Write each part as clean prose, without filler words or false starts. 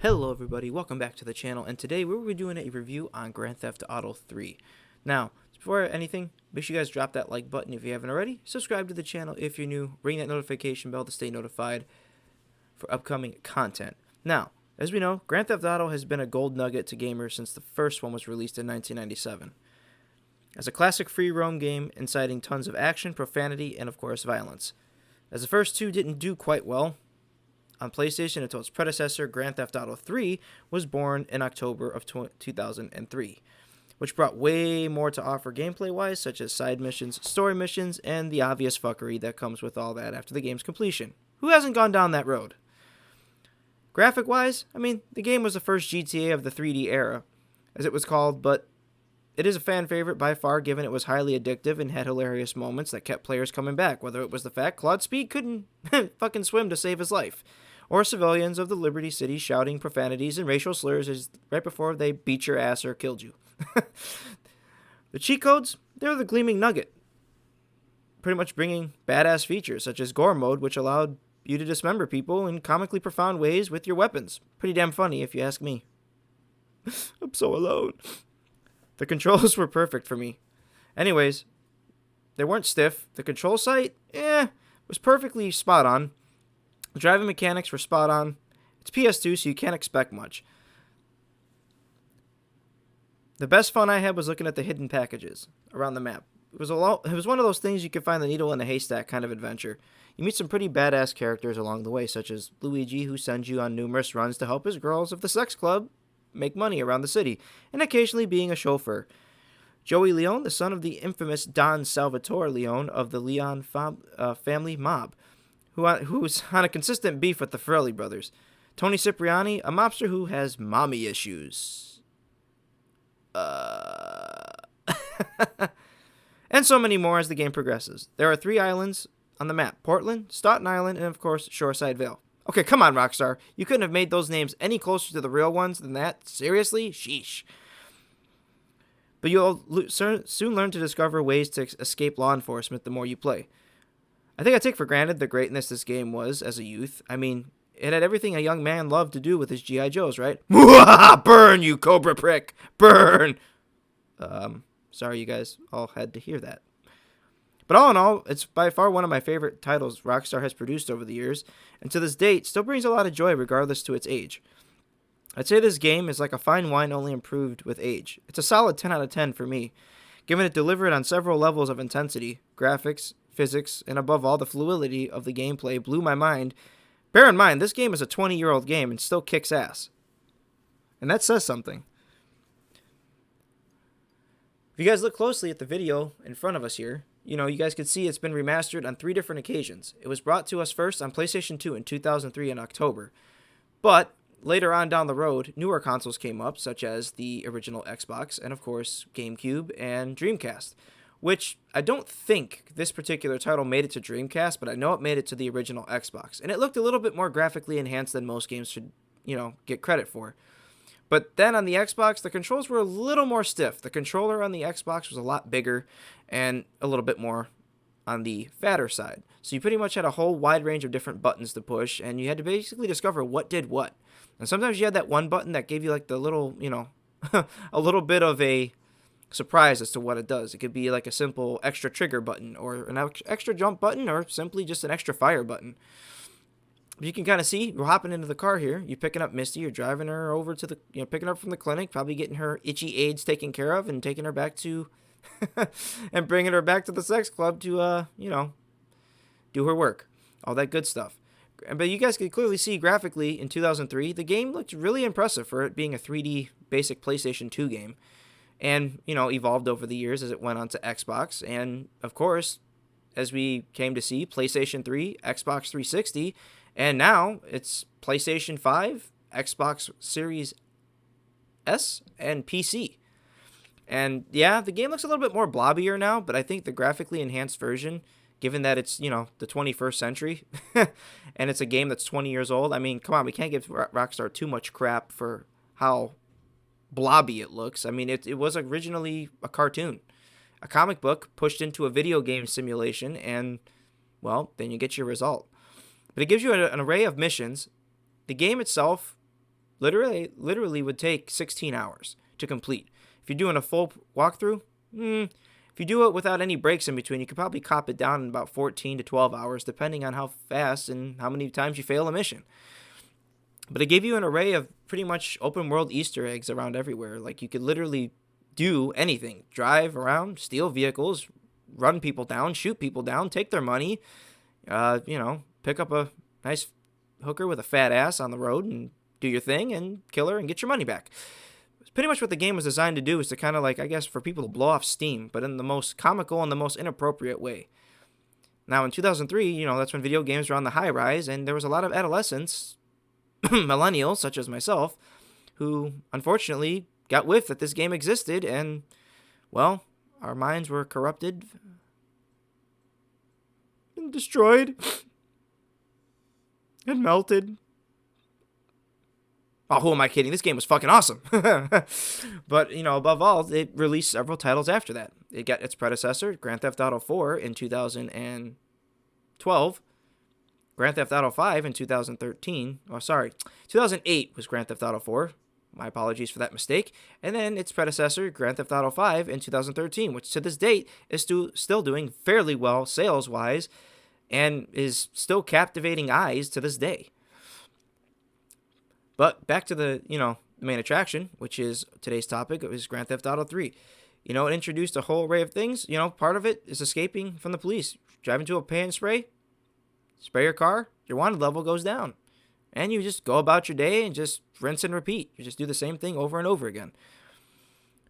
Hello everybody, welcome back to the channel, and today we're doing a review on Grand Theft Auto 3. Now, before anything, make sure you guys drop that like button if you haven't already, subscribe to the channel if you're new, ring that notification bell to stay notified for upcoming content. Now, as we know, Grand Theft Auto has been a gold nugget to gamers since the first one was released in 1997. As a classic free roam game inciting tons of action, profanity, and of course violence. As the first two didn't do quite well on PlayStation until its predecessor, Grand Theft Auto 3, was born in October of 2003, which brought way more to offer gameplay-wise, such as side missions, story missions, and the obvious fuckery that comes with all that after the game's completion. Who hasn't gone down that road? Graphic-wise, the game was the first GTA of the 3D era, as it was called, but it is a fan favorite by far, given it was highly addictive and had hilarious moments that kept players coming back, whether it was the fact Claude Speed couldn't fucking swim to save his life, or civilians of the Liberty City shouting profanities and racial slurs right before they beat your ass or killed you. The cheat codes, they're the gleaming nugget, pretty much bringing badass features such as gore mode, which allowed you to dismember people in comically profound ways with your weapons. Pretty damn funny if you ask me. I'm so alone. The controls were perfect for me. Anyways, they weren't stiff. The control sight, was perfectly spot on. The driving mechanics were spot on. It's PS2, so you can't expect much. The best fun I had was looking at the hidden packages around the map. It was one of those things you could find the needle in a haystack kind of adventure. You meet some pretty badass characters along the way, such as Luigi, who sends you on numerous runs to help his girls of the sex club make money around the city, and occasionally being a chauffeur. Joey Leone, the son of the infamous Don Salvatore Leone of the Leon family mob, who's on a consistent beef with the Farrelly brothers. Tony Cipriani, a mobster who has mommy issues. And so many more as the game progresses. There are 3 islands on the map: Portland, Staten Island, and of course, Shoreside Vale. Okay, come on, Rockstar. You couldn't have made those names any closer to the real ones than that? Seriously? Sheesh. But you'll soon learn to discover ways to escape law enforcement the more you play. I think I take for granted the greatness this game was as a youth. It had everything a young man loved to do with his G.I. Joes, right? Burn, you cobra prick! Burn! Sorry you guys all had to hear that. But all in all, it's by far one of my favorite titles Rockstar has produced over the years, and to this date, still brings a lot of joy regardless to its age. I'd say this game is like a fine wine only improved with age. It's a solid 10 out of 10 for me, given it delivered on several levels of intensity, graphics, physics, and above all, the fluidity of the gameplay blew my mind. Bear in mind, this game is a 20-year-old game and still kicks ass. And that says something. If you guys look closely at the video in front of us here, you guys can see it's been remastered on 3 different occasions. It was brought to us first on PlayStation 2 in 2003 in October. But later on down the road, newer consoles came up, such as the original Xbox and, of course, GameCube and Dreamcast, which I don't think this particular title made it to Dreamcast, but I know it made it to the original Xbox. And it looked a little bit more graphically enhanced than most games should, get credit for. But then on the Xbox, the controls were a little more stiff. The controller on the Xbox was a lot bigger and a little bit more on the fatter side. So you pretty much had a whole wide range of different buttons to push, and you had to basically discover what did what. And sometimes you had that one button that gave you like the little, a little bit of a surprise as to what it does. It could be like a simple extra trigger button or an extra jump button or simply just an extra fire button. You can kind of see, we're hopping into the car here. You're picking up Misty. You're driving her over to picking her up from the clinic, probably getting her itchy AIDS taken care of and taking her back to, and bringing her back to the sex club to, do her work. All that good stuff. But you guys can clearly see graphically in 2003, the game looked really impressive for it being a 3D basic PlayStation 2 game. And, evolved over the years as it went on to Xbox. And, of course, as we came to see, PlayStation 3, Xbox 360, and now it's PlayStation 5, Xbox Series S, and PC. And yeah, the game looks a little bit more blobbier now, but I think the graphically enhanced version, given that it's, the 21st century, and it's a game that's 20 years old, come on, we can't give Rockstar too much crap for how blobby it looks. It was originally a cartoon, a comic book pushed into a video game simulation, and, well, then you get your result. But it gives you an array of missions. The game itself literally would take 16 hours to complete. If you're doing a full walkthrough, if you do it without any breaks in between, you could probably cop it down in about 14 to 12 hours, depending on how fast and how many times you fail a mission. But it gave you an array of pretty much open world Easter eggs around everywhere. Like, you could literally do anything: drive around, steal vehicles, run people down, shoot people down, take their money, pick up a nice hooker with a fat ass on the road and do your thing and kill her and get your money back. It's pretty much what the game was designed to do, is to kind of, like, I guess, for people to blow off steam, but in the most comical and the most inappropriate way. Now, in 2003, that's when video games were on the high rise, and there was a lot of adolescents, millennials such as myself, who unfortunately got whiff that this game existed, and, well, our minds were corrupted and destroyed and melted. Oh, who am I kidding? This game was fucking awesome. But, above all, it released several titles after that. It got its predecessor, Grand Theft Auto 4, in 2012. Grand Theft Auto 5 in 2013. 2008 was Grand Theft Auto 4. My apologies for that mistake. And then its predecessor, Grand Theft Auto 5 in 2013, which to this date is still doing fairly well sales-wise and is still captivating eyes to this day. But back to the main attraction, which is today's topic, is Grand Theft Auto 3. It introduced a whole array of things. Part of it is escaping from the police. Driving to a pay and spray your car, your wanted level goes down. And you just go about your day and just rinse and repeat. You just do the same thing over and over again.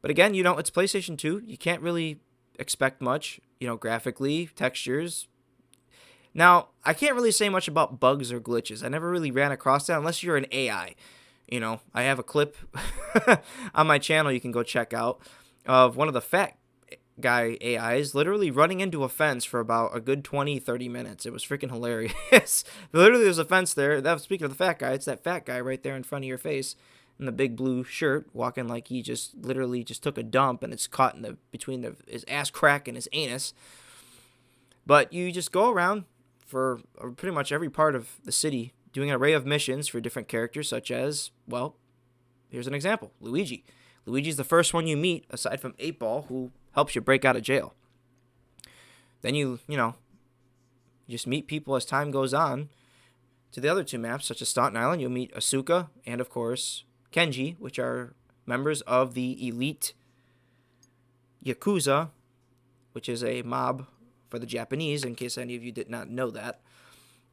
But again, it's PlayStation 2. You can't really expect much, graphically, textures. Now, I can't really say much about bugs or glitches. I never really ran across that unless you're an AI. I have a clip on my channel you can go check out of one of the fat guy AIs literally running into a fence for about a good 20-30 minutes. It was freaking hilarious. Literally, there's a fence there. Speaking of the fat guy, it's that fat guy right there in front of your face in the big blue shirt, walking like he just literally just took a dump and it's caught in between his ass crack and his anus. But you just go around for pretty much every part of the city, doing an array of missions for different characters, such as, well, here's an example: Luigi. Luigi's the first one you meet, aside from 8-Ball, who helps you break out of jail. Then you just meet people as time goes on. To the other two maps, such as Staunton Island, you'll meet Asuka and, of course, Kenji, which are members of the elite Yakuza, which is a mob for the Japanese, in case any of you did not know that.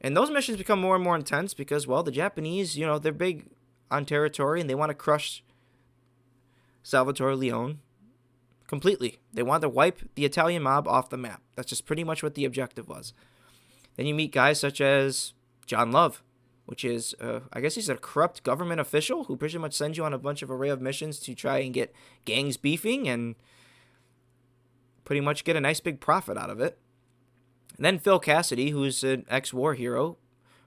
And those missions become more and more intense because, well, the Japanese, they're big on territory and they want to crush Salvatore Leone completely. They want to wipe the Italian mob off the map. That's just pretty much what the objective was. Then you meet guys such as John Love, which is, I guess he's a corrupt government official who pretty much sends you on a bunch of array of missions to try and get gangs beefing and pretty much get a nice big profit out of it. And then Phil Cassidy, who's an ex-war hero,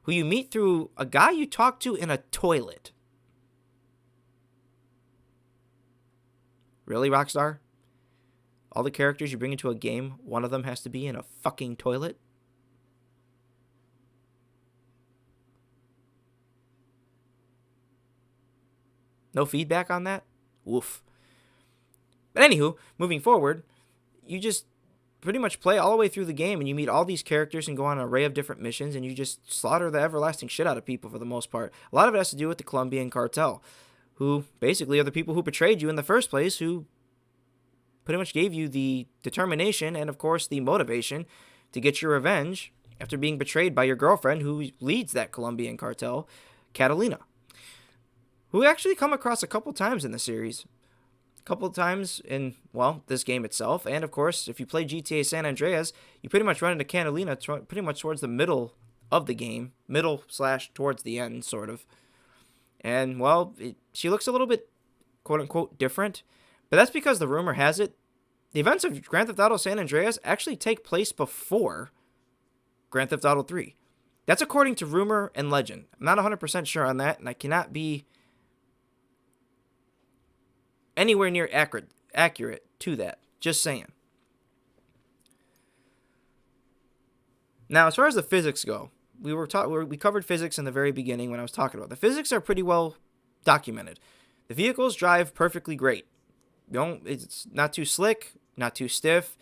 who you meet through a guy you talk to in a toilet. Really, Rockstar? All the characters you bring into a game, one of them has to be in a fucking toilet? No feedback on that? Woof. But anywho, moving forward, you just pretty much play all the way through the game and you meet all these characters and go on an array of different missions and you just slaughter the everlasting shit out of people for the most part. A lot of it has to do with the Colombian cartel, who basically are the people who betrayed you in the first place, who pretty much gave you the determination and, of course, the motivation to get your revenge after being betrayed by your girlfriend who leads that Colombian cartel, Catalina, who we actually come across a couple times in the series. A couple of times in, well, this game itself. And, of course, if you play GTA San Andreas, you pretty much run into Catalina pretty much towards the middle of the game. Middle/towards the end, sort of. And, well, she looks a little bit, quote-unquote, different. But that's because the rumor has it, the events of Grand Theft Auto San Andreas actually take place before Grand Theft Auto 3. That's according to rumor and legend. I'm not 100% sure on that, and I cannot be anywhere near accurate to that. Just saying. Now, as far as the physics go, we covered physics in the very beginning when I was talking about it. The physics are pretty well documented. The vehicles drive perfectly great. It's not too slick, not too stiff.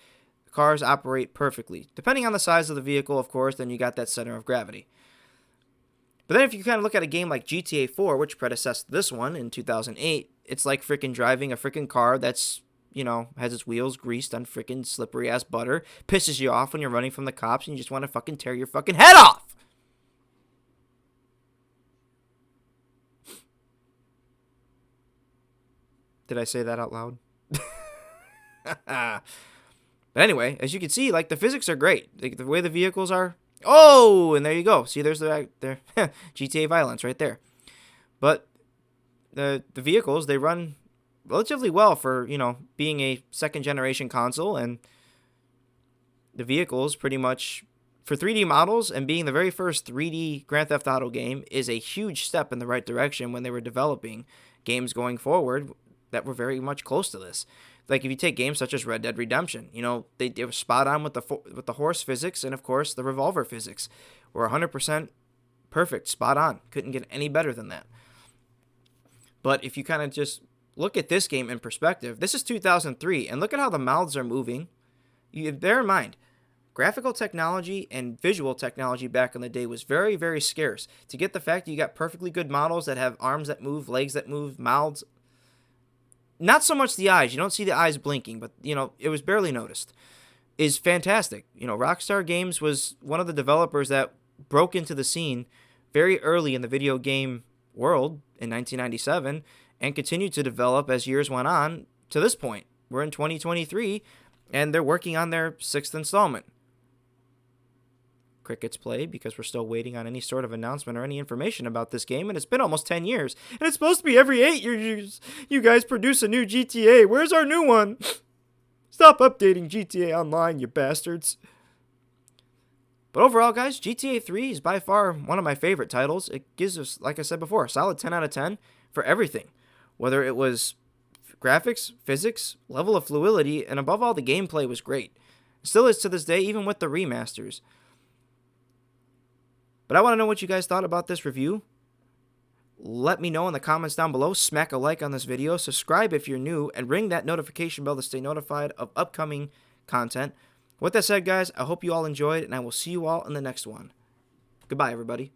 The cars operate perfectly. Depending on the size of the vehicle, of course, then you got that center of gravity. But then if you kind of look at a game like GTA 4, which predecessed this one in 2008, it's like freaking driving a freaking car that's, has its wheels greased on freaking slippery ass butter, pisses you off when you're running from the cops and you just want to fucking tear your fucking head off. Did I say that out loud? But anyway, as you can see, like, the physics are great. The way the vehicles are. Oh, and there you go. See, there's the GTA violence right there. But the vehicles, they run relatively well for, being a second generation console, and the vehicles pretty much for 3D models and being the very first 3D Grand Theft Auto game is a huge step in the right direction when they were developing games going forward that were very much close to this. Like if you take games such as Red Dead Redemption, they were spot on with the horse physics, and of course the revolver physics were 100% perfect, spot on. Couldn't get any better than that. But if you kind of just look at this game in perspective, this is 2003, and look at how the mouths are moving. You bear in mind, graphical technology and visual technology back in the day was very, very scarce. To get the fact that you got perfectly good models that have arms that move, legs that move, mouths. Not so much the eyes. You don't see the eyes blinking, but, it was barely noticed. Is fantastic. Rockstar Games was one of the developers that broke into the scene very early in the video game world in 1997 and continued to develop as years went on to this point. We're in 2023, and they're working on their 6th installment. Crickets play because we're still waiting on any sort of announcement or any information about this game, and it's been almost 10 years, and it's supposed to be every 8 years you guys produce a new GTA. Where's our new one? Stop updating GTA Online, you bastards. But overall, guys, GTA 3 is by far one of my favorite titles. It gives us, like I said before, a solid 10 out of 10 for everything. Whether it was graphics, physics, level of fluidity, and above all, the gameplay was great. It still is to this day, even with the remasters. But I want to know what you guys thought about this review. Let me know in the comments down below. Smack a like on this video. Subscribe if you're new. And ring that notification bell to stay notified of upcoming content. With that said, guys, I hope you all enjoyed. And I will see you all in the next one. Goodbye, everybody.